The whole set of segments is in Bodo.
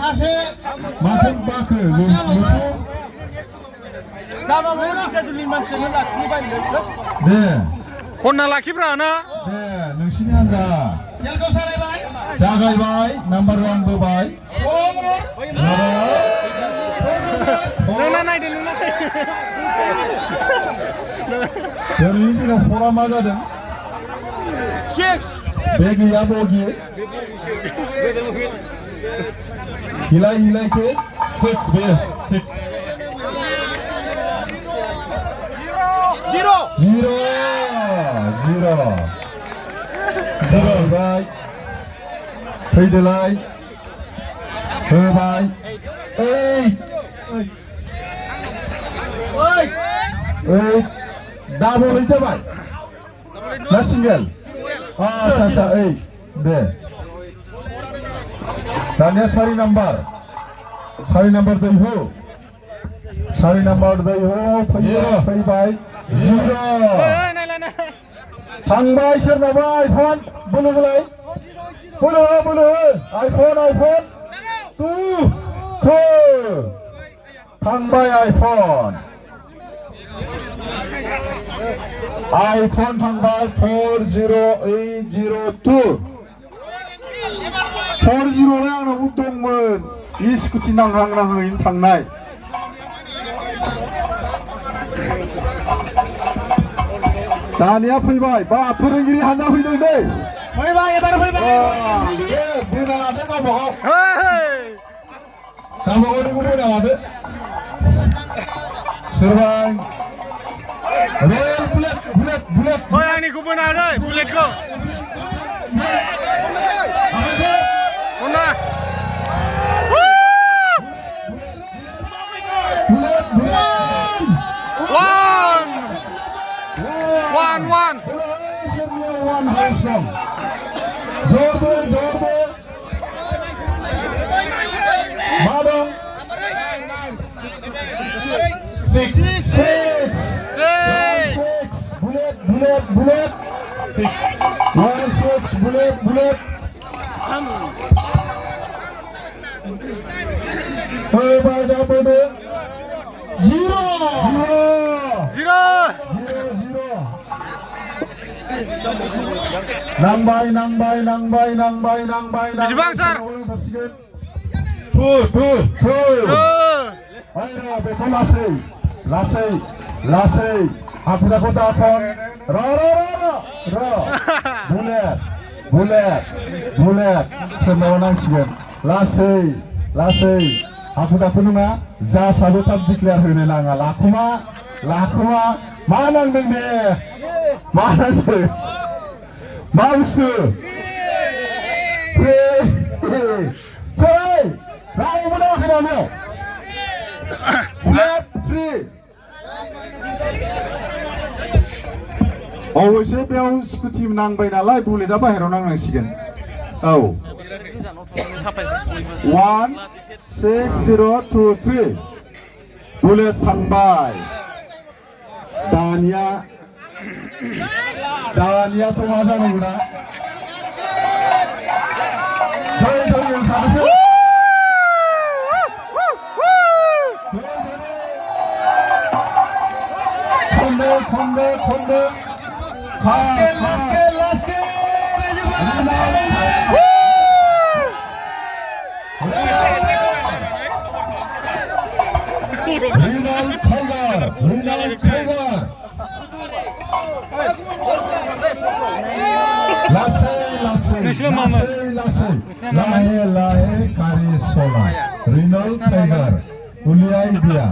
사세. 마통 바크 네. 혼나 라키브라나? 네, 능신이 한다. 열고 살아봐. 자가이바이, 넘버1 버바이. 누나나이데 저는 인지가 호라 맞아든. 배기 야보기. hilai ke 6 be 6 0 bai phây de lai hơ bai ê ê double lấy cho bạn là single sa ê de tanya sari number dari ho sari number dari ho phây bai 0 thằng bai sir na bai phone bulu lai bulu iphone 2 thằng bai iphone thằng bai 40802 408는 운동문 이스쿠티 낭항낭항인 탕나이 다니아 프이바이 바 푸른길이 한자 후이는데 프이바이 바로 프이바이. 예 미나나데 까먹어 까먹어리고 미나나데 serban royal bullet Oh yang ni kupon ada bullet ko Mana one handsome zorbe madam 6 bullet 6 bullet Zero Nangbai Bisi bangsar Tuh Ayo betul lasei aku dah kota phone ro bullet senawan sigen lasei aku dah kununga ja sabutat declare hoine nanga lakuma manang denge Mausu Hey Rao mana kena Bullet free 어wyse बेयाव स्कुटि नांबाय नालाय बुलेटआ बाहेराव नांनांसिगोन औ 16023 बुलेट थांबाय दानियाथ' मा जानांगौना जय साबेसे खनदो Last game. Rinal Tiger. Lasei. Lahe kari sola. Rinal Tiger. Uliai dia.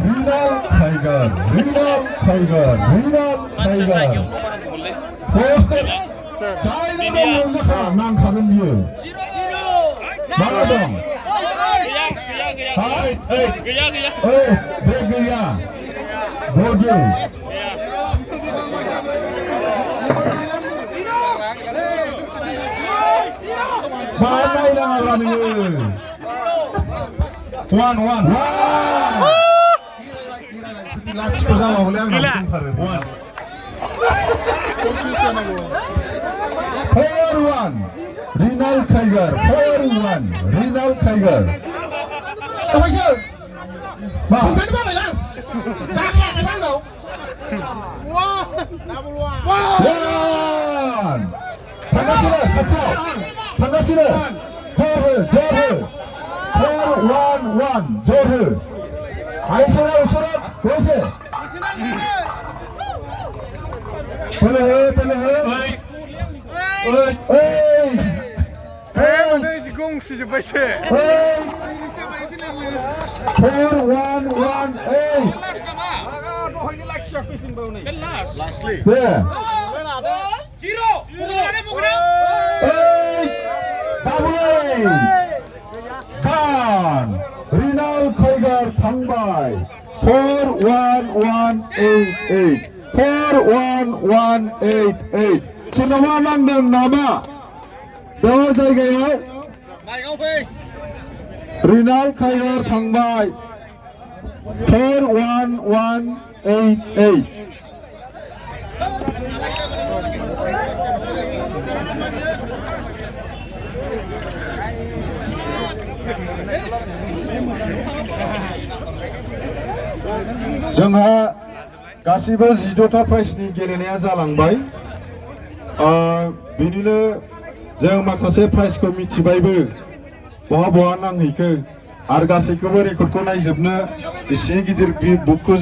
Rinal Tiger. 자이는 먼저 난 가는 비유. 마라동. 배그야. 보기. mana ilang aranin One. लाथिख' जाबावलै आंनाव दंथारो 4-1 रिनाल खाइगार 4-1 रिनाल खाइगार Thôi chứ. 마 Không thấy nó mày làm. Sao lại cái bác đâu? 원 반갑습니다 같이 반갑습니다 저흐 4-1 저흐 아이스라우 수락 고세 빨리 해 에이 Deze gong is een beetje. 에이 4-1 에이 Lastly. 네 에이 더블 간 리나우 카이갈 당바이 4-1-1-8-8 4-1-1-8-8 지나와 랑당 남아 명호 자이가요 리나우 카이갈 당바이 4-1-1-8-8 जोंहा गासिबो 16टा प्राइजनि गेलेनाया जालांबाय बेनिनो जों माखासे प्राइजखौ मिथिबायबो बहा नांहैखो आरो गासैखौबो रेकर्डखौ नायजोबनो एसे गिदिर बुकखौ